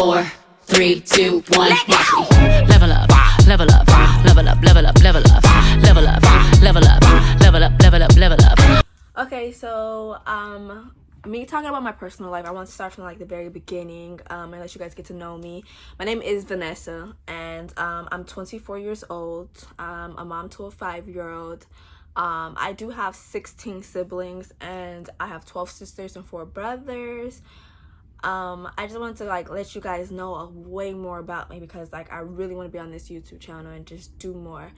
4, 3, 2, 1, watch me. Level up, level up, level up, level up, level up, level up, level up, level up, level up, level up. Okay, so me talking about my personal life, I want to start from like the very beginning and let you guys get to know me. My name is Vanessa, and I'm 24 years old. I'm a mom to a 5-year-old. I do have 16 siblings, and I have 12 sisters and 4 brothers. I just wanted to like let you guys know way more about me, because like I really want to be on this YouTube channel and just do more.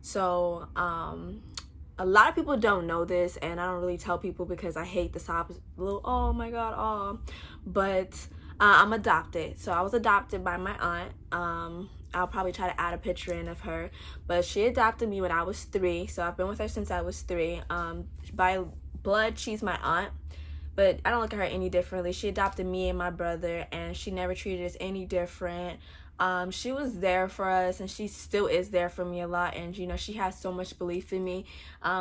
So a lot of people don't know this, and I don't really tell people because I hate this little oh my god, but I'm adopted. So I was adopted by my aunt. I'll probably try to add a picture in of her, but she adopted me when I was 3, so I've been with her since I was 3. By blood, she's my aunt, but I don't look at her any differently. She adopted me and my brother, and she never treated us any different. She was there for us, and she still is there for me a lot, and you know, she has so much belief in me.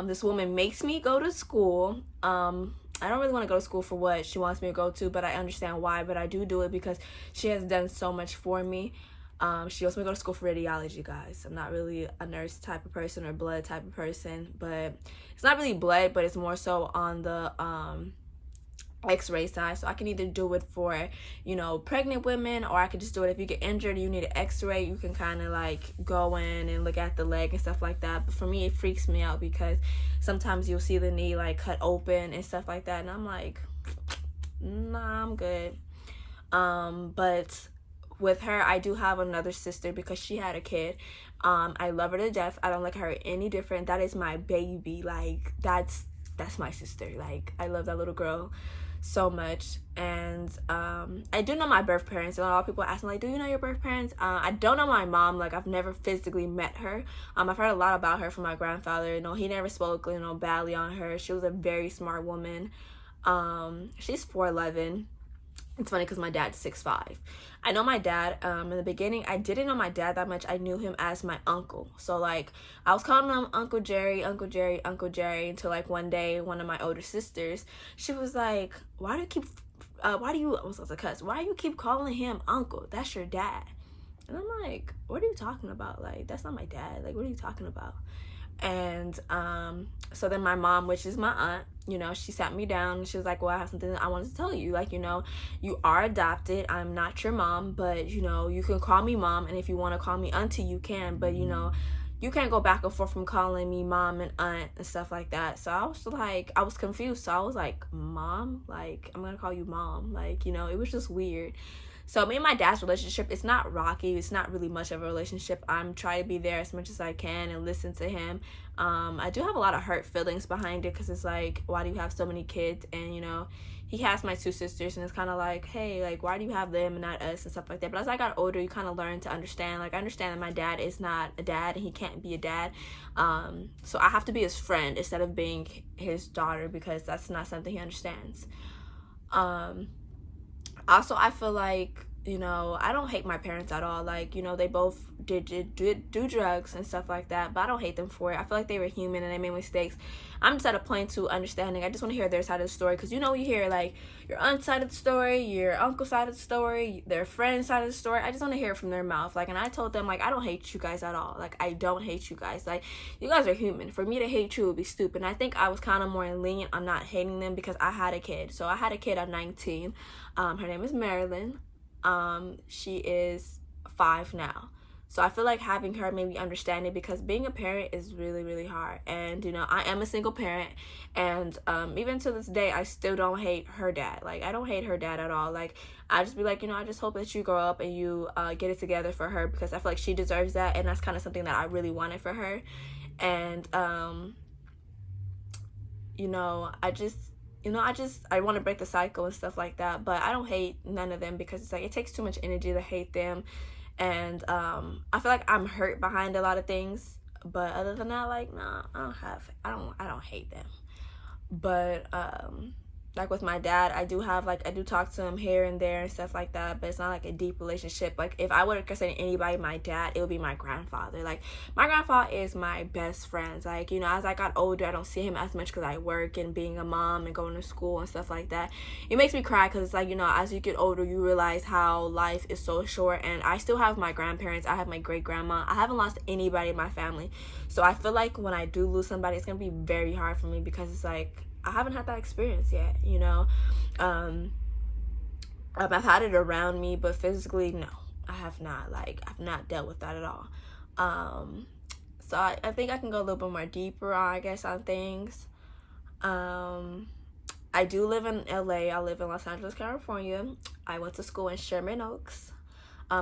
This woman makes me go to school. I don't really want to go to school for what she wants me to go to, but I understand why. But I do it because she has done so much for me. She wants me to go to school for radiology, guys. I'm not really a nurse type of person or blood type of person, but it's not really blood, but it's more so on the X-ray side. So I can either do it for, you know, pregnant women, or I could just do it if you get injured and you need an X-ray. You can kind of like go in and look at the leg and stuff like that. But for me, it freaks me out because sometimes you'll see the knee like cut open and stuff like that, and I'm like, nah, I'm good. But with her, I do have another sister because she had a kid. I love her to death. I don't like her any different. That is my baby. Like that's my sister. Like I love that little girl so much. And I do know my birth parents. And a lot of people ask me like, do you know your birth parents? I don't know my mom. Like I've never physically met her. I've heard a lot about her from my grandfather. You know, he never spoke, you know, badly on her. She was a very smart woman. She's 4'11". It's funny because my dad's 6'5". I know my dad. In the beginning, I didn't know my dad that much. I knew him as my uncle. So like I was calling him Uncle Jerry, Uncle Jerry, Uncle Jerry, until like one day one of my older sisters, she was like, why do you keep calling him uncle? That's your dad. And I'm like, what are you talking about? Like, that's not my dad. Like, what are you talking about? And so then my mom, which is my aunt, you know, she sat me down and she was like, well, I have something that I wanted to tell you. Like, you know, you are adopted. I'm not your mom, but, you know, you can call me mom. And if you want to call me auntie, you can. But, you know, you can't go back and forth from calling me mom and aunt and stuff like that. So I was like, I was confused. So I was like, mom? Like, I'm going to call you mom. Like, you know, it was just weird. So me and my dad's relationship, it's not rocky. It's not really much of a relationship. I'm trying to be there as much as I can and listen to him. I do have a lot of hurt feelings behind it because it's like, why do you have so many kids? And, you know, he has my 2 sisters, and it's kind of like, hey, like, why do you have them and not us and stuff like that? But as I got older, you kind of learn to understand. Like, I understand that my dad is not a dad and he can't be a dad. So I have to be his friend instead of being his daughter, because that's not something he understands. Also, I feel like, you know, I don't hate my parents at all. Like, you know, they both did do drugs and stuff like that, but I don't hate them for it. I feel like they were human and they made mistakes. I'm just at a point to understanding. I just want to hear their side of the story, because, you know, you hear like your aunt's side of the story, your uncle's side of the story, their friend's side of the story. I just want to hear it from their mouth. Like, and I told them, like, I don't hate you guys at all. Like, I don't hate you guys. Like, you guys are human. For me to hate you would be stupid. And I think I was kind of more lenient on not hating them because I had a kid. So I had a kid at 19. Her name is Marilyn. She is 5 now. So I feel like having her made me understand it, because being a parent is really, really hard. And, you know, I am a single parent, and even to this day, I still don't hate her dad. Like, I don't hate her dad at all. Like, I just be like, you know, I just hope that you grow up and you get it together for her, because I feel like she deserves that, and that's kind of something that I really wanted for her. And, you know, I want to break the cycle and stuff like that, but I don't hate none of them, because it's like, it takes too much energy to hate them. And I feel like I'm hurt behind a lot of things, but other than that, like, nah, I don't hate them. But like with my dad, I do talk to him here and there and stuff like that, but it's not like a deep relationship. Like if I were to consider anybody my dad, it would be my grandfather. Like my grandfather is my best friend. Like, you know, as I got older, I don't see him as much because I work and being a mom and going to school and stuff like that. It makes me cry because it's like, you know, as you get older, you realize how life is so short. And I still have my grandparents. I have my great grandma. I haven't lost anybody in my family. So I feel like when I do lose somebody, it's gonna be very hard for me because it's like I haven't had that experience yet, you know. I've had it around me, but physically, no, I have not. Like, I've not dealt with that at all. So I think I can go a little bit more deeper, I guess, on things. I do live in LA. I live in Los Angeles, California. I went to school in Sherman Oaks.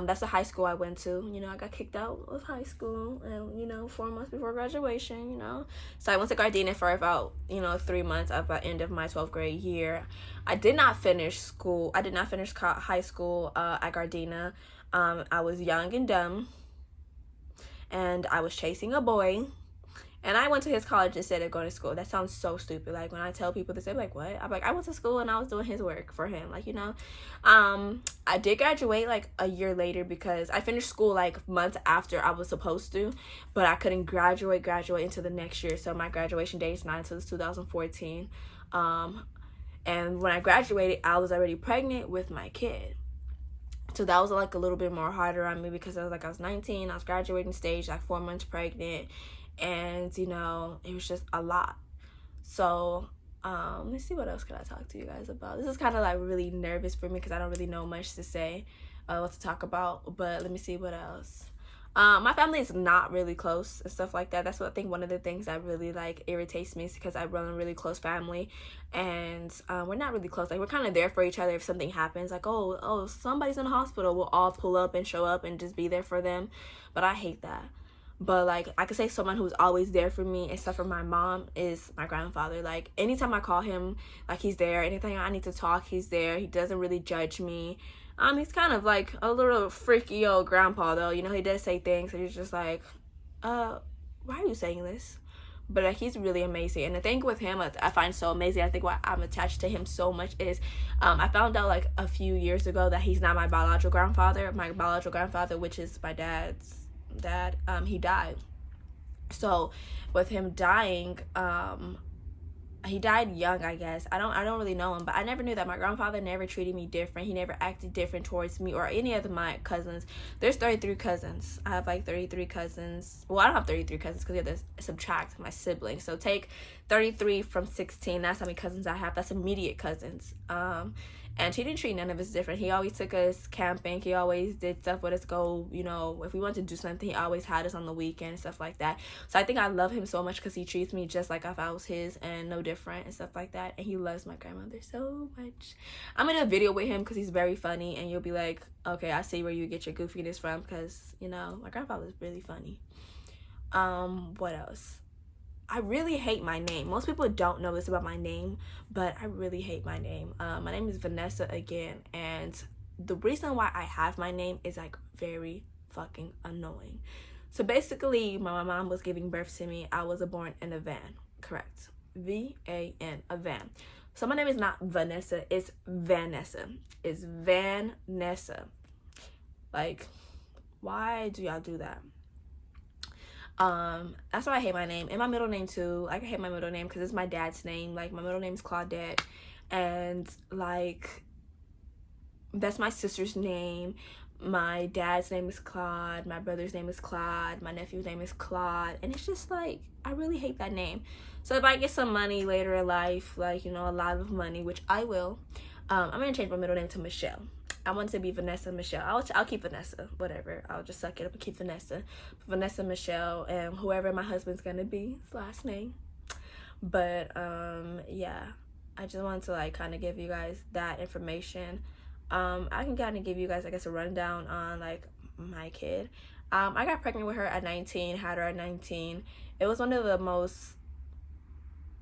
That's the high school I went to. You know, I got kicked out of high school, and, you know, 4 months before graduation, you know. So I went to Gardena for about, you know, 3 months at the end of my 12th grade year. I did not finish school. I did not finish high school at Gardena. I was young and dumb, and I was chasing a boy. And I went to his college instead of going to school. That sounds so stupid. Like, when I tell people this, they're like, what? I'm like, I went to school and I was doing his work for him. Like, you know. I did graduate, like, a year later because I finished school, like, months after I was supposed to. But I couldn't graduate into the next year. So my graduation date is not until 2014. And when I graduated, I was already pregnant with my kid. So that was, like, a little bit more harder on me because I was 19. I was graduating stage, like, 4 months pregnant. And, you know, it was just a lot. So let's see, what else can I talk to you guys about. This is kind of like really nervous for me because I don't really know much to say, what to talk about. But let me see what else. My family is not really close and stuff like that. That's what I think one of the things that really like irritates me is because I run a really close family, and we're not really close. Like, we're kind of there for each other if something happens. Like, oh, somebody's in the hospital, we'll all pull up and show up and just be there for them. But I hate that. But, like, I could say someone who's always there for me, except for my mom, is my grandfather. Like, anytime I call him, like, he's there. Anything I need to talk, he's there. He doesn't really judge me. He's kind of, like, a little freaky old grandpa, though. You know, he does say things, and he's just like, why are you saying this? But, like, he's really amazing. And the thing with him, I find so amazing, I think why I'm attached to him so much is, I found out, like, a few years ago that he's not my biological grandfather. My biological grandfather, which is my dad's dad, he died. So with him dying, he died young, I guess. I don't really know him, but I never knew that my grandfather never treated me different. He never acted different towards me or any of my cousins. There's 33 cousins. I have like 33 cousins. Well, I don't have 33 cousins because you have to subtract my siblings. So take 33 from 16. That's how many cousins I have. That's immediate cousins. And he didn't treat none of us different. He always took us camping. He always did stuff with us. Go, you know, if we wanted to do something, he always had us on the weekend and stuff like that. So I think I love him so much because he treats me just like if I was his and no different and stuff like that. And he loves my grandmother so much. I'm in a video with him because he's very funny. And you'll be like, okay, I see where you get your goofiness from because, you know, my grandfather's really funny. What else? I really hate my name. Most people don't know this about my name, but I really hate my name. My name is Vanessa again, and the reason why I have my name is like very fucking annoying. So basically, my mom was giving birth to me. I was born in a van, correct? V-A-N, a van. So my name is not Vanessa, it's Vanessa. It's Vanessa. Like, why do y'all do that? That's why I hate my name and my middle name too. Like, I hate my middle name because it's my dad's name. Like, my middle name is Claudette, and like, that's my sister's name. My dad's name is Claude. My brother's name is Claude. My nephew's name is Claude. And it's just like, I really hate that name. So if I get some money later in life, like, you know, a lot of money, which I will, I'm gonna change my middle name to Michelle. I want to be Vanessa Michelle. I'll keep Vanessa, whatever. I'll just suck it up and keep Vanessa. Vanessa Michelle, and whoever my husband's gonna be, his last name. But yeah, I just wanted to like kind of give you guys that information. I can kind of give you guys, I guess, a rundown on like my kid. I got pregnant with her at 19, had her at 19. It was one of the most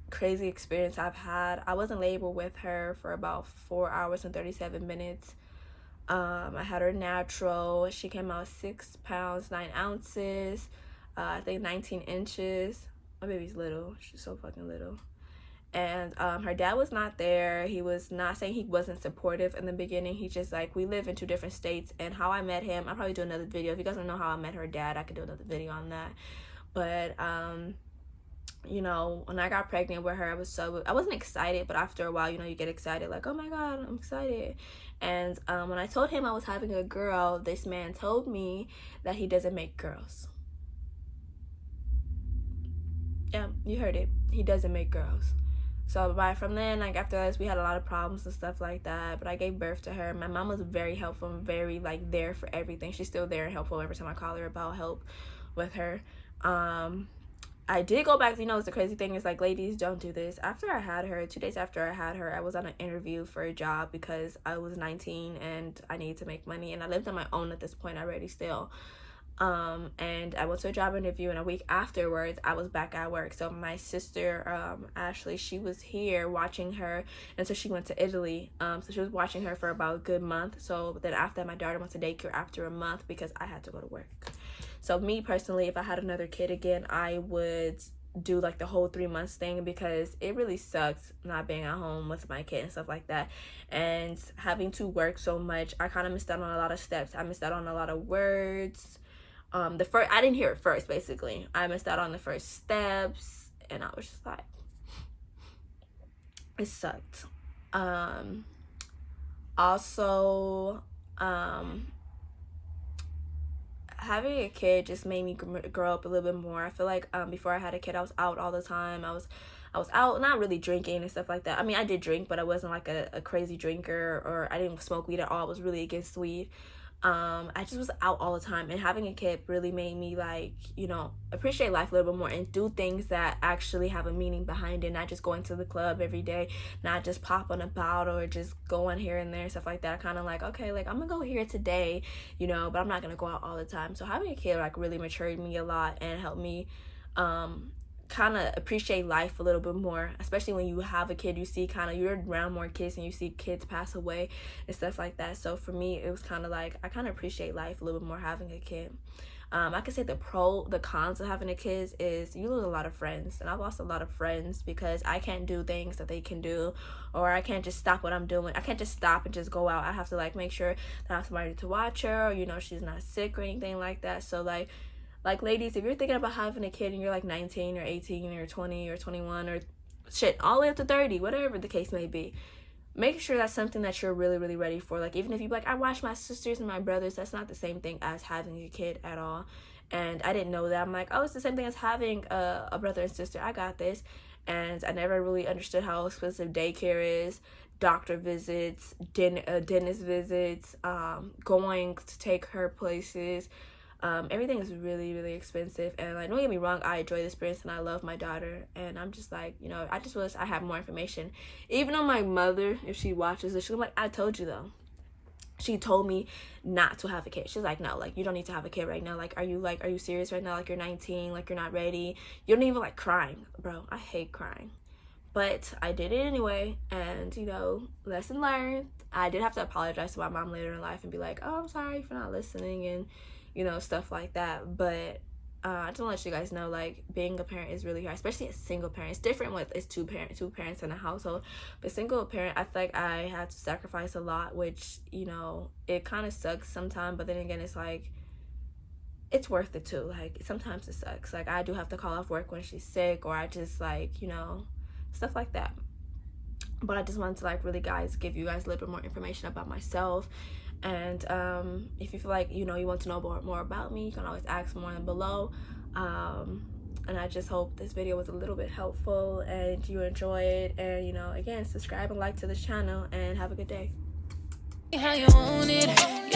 crazy experience I've had. I was in labor with her for about 4 hours and 37 minutes. I had her natural. She came out 6 pounds 9 ounces, I think 19 inches. My baby's little. She's so fucking little. and her dad was not there. He was not saying he wasn't supportive in the beginning. He just like, we live in 2 different states, and how I met him, I'll probably do another video. If you guys don't know how I met her dad, I could do another video on that. But you know, when I got pregnant with her, I wasn't excited, but after a while, you know, you get excited, like, oh my god, I'm excited. And when I told him I was having a girl, this man told me that he doesn't make girls. Yeah, you heard it. He doesn't make girls. So from then, like after this, we had a lot of problems and stuff like that. But I gave birth to her. My mom was very helpful and very like there for everything. She's still there and helpful every time I call her about help with her. I did go back, you know, the crazy thing is, like, ladies, don't do this. After I had her, 2 days after I had her, I was on an interview for a job because I was 19 and I needed to make money, and I lived on my own at this point already still. And I went to a job interview, and a week afterwards I was back at work. So my sister Ashley, she was here watching her, and so she went to Italy. So she was watching her for about a good month. So then after that, my daughter went to daycare after a month because I had to go to work. So me personally, if I had another kid again, I would do like the whole 3 months thing, because it really sucks not being at home with my kid and stuff like that, and having to work so much. I kind of missed out on a lot of steps. I missed out on a lot of words. I didn't hear it first. Basically, I missed out on the first steps, and I was just like, it sucked. Also, having a kid just made me grow up a little bit more. I feel like before I had a kid, I was out all the time. I was out, not really drinking and stuff like that. I mean, I did drink, but I wasn't like a crazy drinker, or I didn't smoke weed at all. I was really against weed. I just was out all the time, and having a kid really made me, like, you know, appreciate life a little bit more and do things that actually have a meaning behind it, not just going to the club every day, not just popping about or just going here and there and stuff like that. I kind of like, okay, like, I'm gonna go here today, you know, but I'm not gonna go out all the time. So having a kid like really matured me a lot and helped me kind of appreciate life a little bit more, especially when you have a kid. You see you're around more kids and you see kids pass away and stuff like that. So for me, it was kind of like, I kind of appreciate life a little bit more having a kid. I could say the cons of having a kid is you lose a lot of friends, and I've lost a lot of friends because I can't do things that they can do, or I can't just stop what I'm doing. I can't just stop and just go out. I have to like make sure that I have somebody to watch her, or, you know, she's not sick or anything like that. So like ladies, if you're thinking about having a kid and you're like 19 or 18 or 20 or 21 or shit all the way up to 30, whatever the case may be, make sure that's something that you're really, really ready for. Like, even if you like, I watch my sisters and my brothers, that's not the same thing as having a kid at all. And I didn't know that. I'm like, oh, it's the same thing as having a brother and sister. I got this. And I never really understood how expensive daycare is, doctor visits, dentist visits, going to take her places. Everything is really, really expensive, and like, don't get me wrong, I enjoy the experience and I love my daughter, and I'm just like, you know, I just wish I had more information. Even on my mother, if she watches this, she's like, I told you though. She told me not to have a kid. She's like, no, like, you don't need to have a kid right now. Like, are you serious right now? Like, you're 19, like, you're not ready. You don't even like crying. Bro, I hate crying. But I did it anyway, and, you know, lesson learned. I did have to apologize to my mom later in life and be like, oh, I'm sorry for not listening, and, you know, stuff like that. But I just want to let you guys know, like, being a parent is really hard, especially a single parent. It's different with it's two parents in a household, but single parent, I feel like I had to sacrifice a lot, which, you know, it kind of sucks sometimes, but then again, it's like, it's worth it too. Like, sometimes it sucks. Like, I do have to call off work when she's sick, or I just, like, you know, stuff like that. But I just wanted to, like, really give you guys a little bit more information about myself. And if you feel like, you know, you want to know more about me, you can always ask more below. And I just hope this video was a little bit helpful and you enjoy it. And, you know, again, subscribe and like to this channel, and have a good day. How you want it.